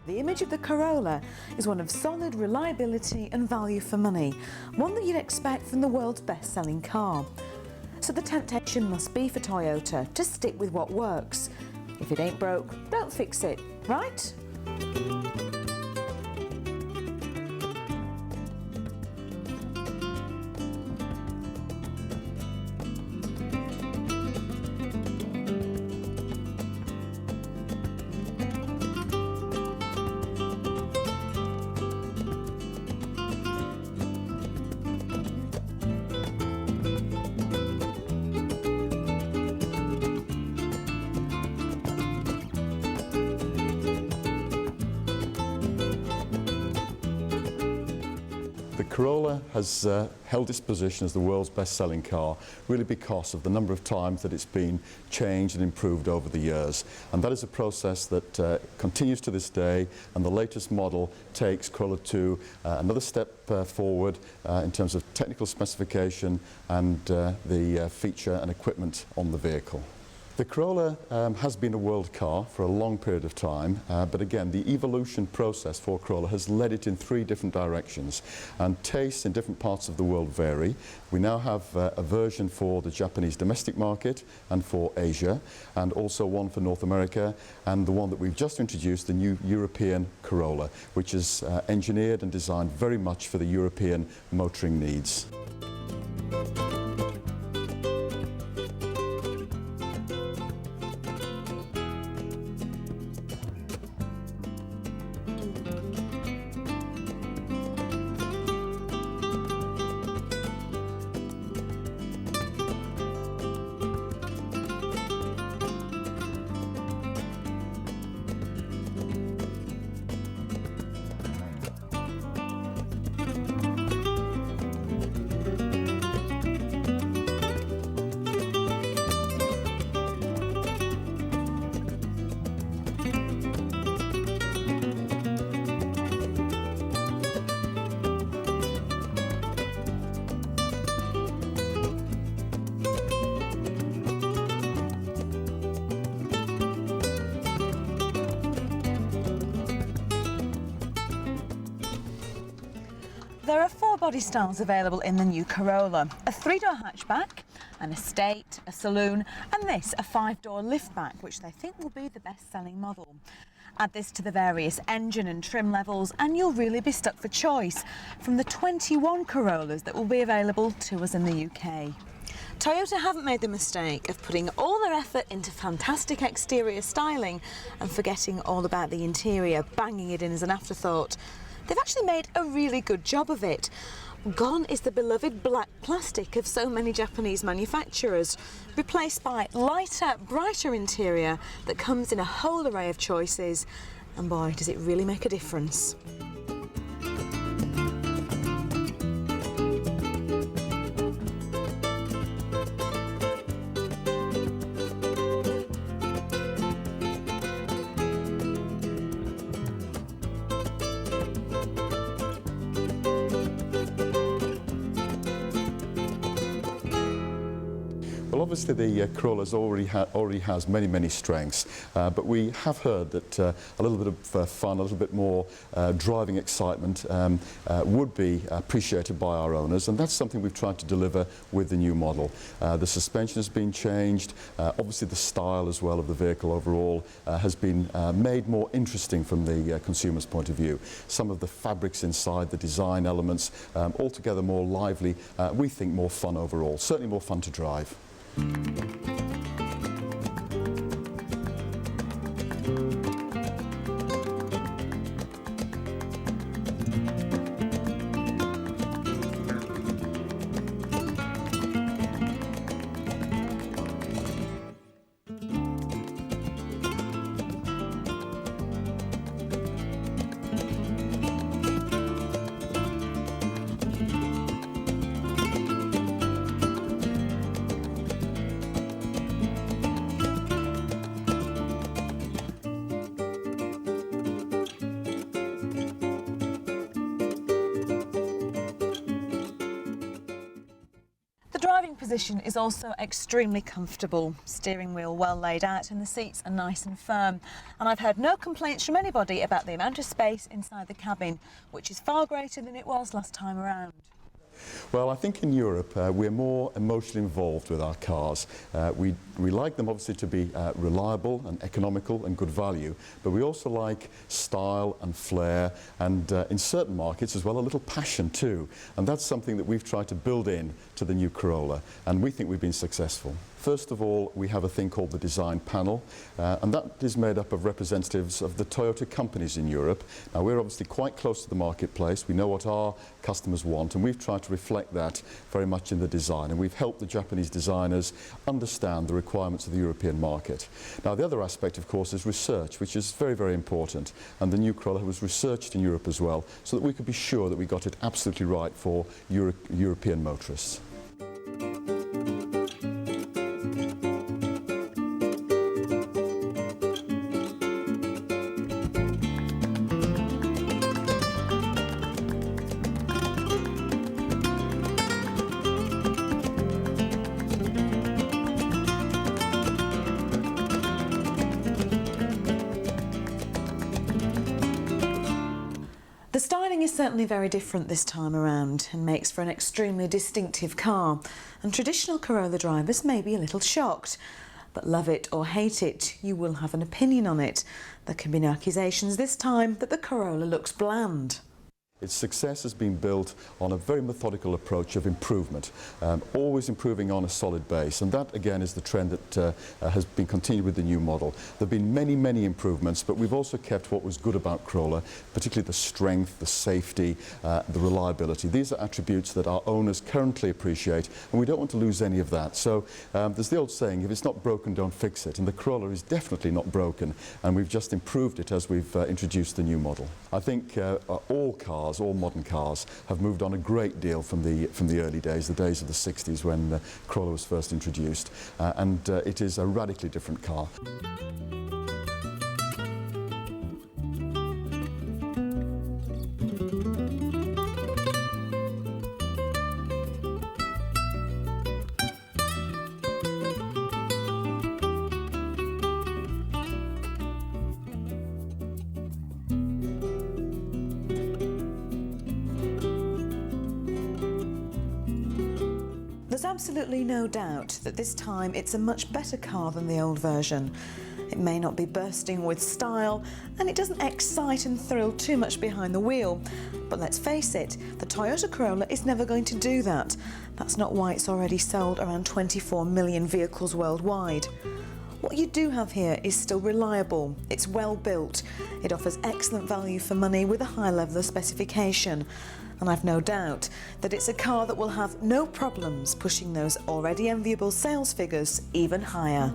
The image of the Corolla is one of solid reliability and value for money, one that you'd expect from the world's best-selling car. So the temptation must be for Toyota to stick with what works. If it ain't broke, don't fix it, right? The Corolla has held its position as the world's best-selling car really because of the number of times that it's been changed and improved over the years, and that is a process that continues to this day, and the latest model takes Corolla to another step forward in terms of technical specification and the feature and equipment on the vehicle. The Corolla has been a world car for a long period of time, but again the evolution process for Corolla has led it in three different directions, and tastes in different parts of the world vary. We now have a version for the Japanese domestic market and for Asia, and also one for North America, and the one that we've just introduced, the new European Corolla, which is engineered and designed very much for the European motoring needs. There are four body styles available in the new Corolla: a three-door hatchback, an estate, a saloon, and this, a five-door liftback, which they think will be the best-selling model. Add this to the various engine and trim levels and you'll really be stuck for choice from the 21 Corollas that will be available to us in the UK. Toyota haven't made the mistake of putting all their effort into fantastic exterior styling and forgetting all about the interior, banging it in as an afterthought. They've actually made a really good job of it. Gone is the beloved black plastic of so many Japanese manufacturers, replaced by lighter, brighter interior that comes in a whole array of choices. And boy, does it really make a difference. Well, obviously the Corolla already has many strengths, but we have heard that a little bit of fun, a little bit more driving excitement would be appreciated by our owners, and that's something we've tried to deliver with the new model. The suspension has been changed, obviously the style as well of the vehicle overall has been made more interesting from the consumer's point of view. Some of the fabrics inside, the design elements, altogether more lively, we think more fun overall, certainly more fun to drive. driving position is also extremely comfortable. Steering wheel well laid out and the seats are nice and firm. And I've heard no complaints from anybody about the amount of space inside the cabin, which is far greater than it was last time around. Well, I think in Europe we're more emotionally involved with our cars. We like them obviously to be reliable and economical and good value, but we also like style and flair and in certain markets as well a little passion too. And that's something that we've tried to build in to the new Corolla, and we think we've been successful. First of all, we have a thing called the design panel, and that is made up of representatives of the Toyota companies in Europe. Now, we're obviously quite close to the marketplace. We know what our customers want, and we've tried to reflect that very much in the design, and we've helped the Japanese designers understand the requirements of the European market. Now, the other aspect, of course, is research, which is very, very important, and the new Corolla was researched in Europe as well, so that we could be sure that we got it absolutely right for European motorists. The styling is certainly very different this time around and makes for an extremely distinctive car, and traditional Corolla drivers may be a little shocked. But love it or hate it, you will have an opinion on it. There can be no accusations this time that the Corolla looks bland. Its success has been built on a very methodical approach of improvement, always improving on a solid base, and that again is the trend that has been continued with the new model. There have been many, many improvements, but we've also kept what was good about Corolla, particularly the strength, the safety, the reliability. These are attributes that our owners currently appreciate, and we don't want to lose any of that. So there's the old saying, if it's not broken, don't fix it, and the Corolla is definitely not broken, and we've just improved it as we've introduced the new model. I think all modern cars have moved on a great deal from the early days, the days of the 60s when the Corolla was first introduced, and it is a radically different car. There's absolutely no doubt that this time it's a much better car than the old version. It may not be bursting with style, and it doesn't excite and thrill too much behind the wheel. But let's face it, the Toyota Corolla is never going to do that. That's not why it's already sold around 24 million vehicles worldwide. What you do have here is still reliable, it's well built, it offers excellent value for money with a high level of specification. And I've no doubt that it's a car that will have no problems pushing those already enviable sales figures even higher.